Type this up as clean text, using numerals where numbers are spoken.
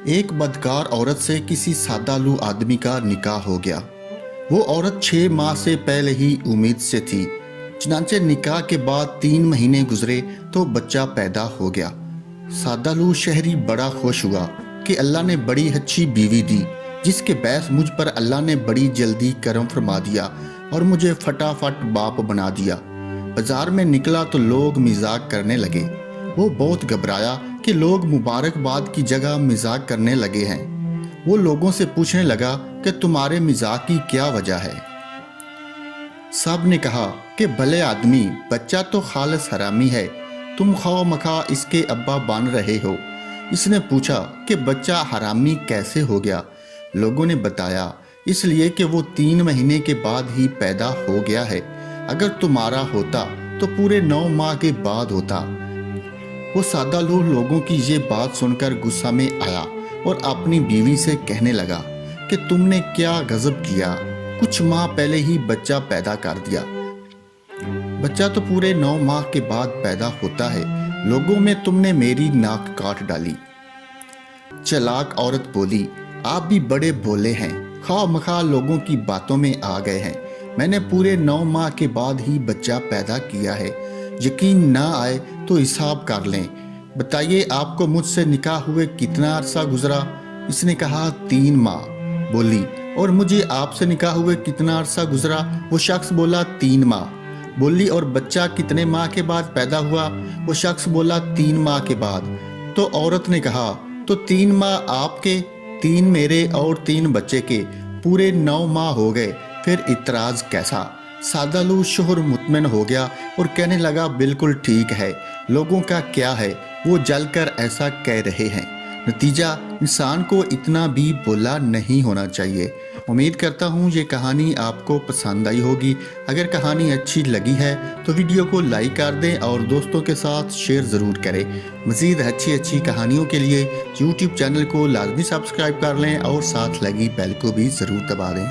ایک بدکار عورت سے کسی سادہ لو آدمی کا نکاح ہو گیا۔ وہ عورت 6 ماہ سے پہلے ہی امید سے تھی۔ چنانچہ نکاح کے بعد 3 مہینے گزرے تو بچہ پیدا ہو گیا۔ سادہ لو شہری بڑا خوش ہوا کہ اللہ نے بڑی اچھی بیوی دی، جس کے باعث مجھ پر اللہ نے بڑی جلدی کرم فرما دیا اور مجھے فٹافٹ باپ بنا دیا۔ بازار میں نکلا تو لوگ مذاق کرنے لگے۔ وہ بہت گھبرایا کہ لوگ مبارکباد کی جگہ مذاق کرنے لگے ہیں۔ وہ لوگوں سے پوچھنے لگا کہ تمہارے مذاق کی کیا وجہ ہے؟ سب نے کہا کہ بھلے آدمی، بچہ تو خالص حرامی ہے، تم خواہ مخواہ اس کے ابا بن رہے ہو۔ اس نے پوچھا کہ بچہ حرامی کیسے ہو گیا؟ لوگوں نے بتایا اس لیے کہ وہ 3 مہینے کے بعد ہی پیدا ہو گیا ہے۔ اگر تمہارا ہوتا تو پورے 9 ماہ کے بعد ہوتا۔ وہ سادہ لو لوگوں کی یہ بات سن کر غصہ میں آیا اور اپنی بیوی سے کہنے لگا کہ تم نے کیا غضب کیا، کچھ ماہ پہلے ہی بچہ پیدا کر دیا۔ بچہ تو پورے 9 ماہ کے بعد پیدا ہوتا ہے، لوگوں میں تم نے میری ناک کاٹ ڈالی۔ چلاک عورت بولی، آپ بھی بڑے بھولے ہیں، خواہ مخواہ لوگوں کی باتوں میں آ گئے ہیں۔ میں نے پورے 9 ماہ کے بعد ہی بچہ پیدا کیا ہے۔ یقین نہ آئے تو حساب کر لیں۔ بتائیے آپ کو مجھ سے نکاح ہوئے کتنا عرصہ گزرا؟ اس نے کہا 3 ماہ۔ بولی، اور مجھے آپ سے نکاح ہوئے کتنا عرصہ گزرا؟ وہ شخص بولا 3 ماہ۔ بولی، اور بچہ کتنے ماہ کے بعد پیدا ہوا؟ وہ شخص بولا 3 ماہ کے بعد۔ تو عورت نے کہا، تو 3 ماہ آپ کے، 3 میرے اور 3 بچے کے، پورے 9 ماہ ہو گئے، پھر اعتراض کیسا؟ سادہ لو شوہر مطمئن ہو گیا اور کہنے لگا بالکل ٹھیک ہے، لوگوں کا کیا ہے، وہ جل کر ایسا کہہ رہے ہیں۔ نتیجہ، انسان کو اتنا بھی بولا نہیں ہونا چاہیے۔ امید کرتا ہوں یہ کہانی آپ کو پسند آئی ہوگی۔ اگر کہانی اچھی لگی ہے تو ویڈیو کو لائک کر دیں اور دوستوں کے ساتھ شیئر ضرور کریں۔ مزید اچھی کہانیوں کے لیے یوٹیوب چینل کو لازمی سبسکرائب کر لیں اور ساتھ لگی بیل کو بھی ضرور دبا دیں۔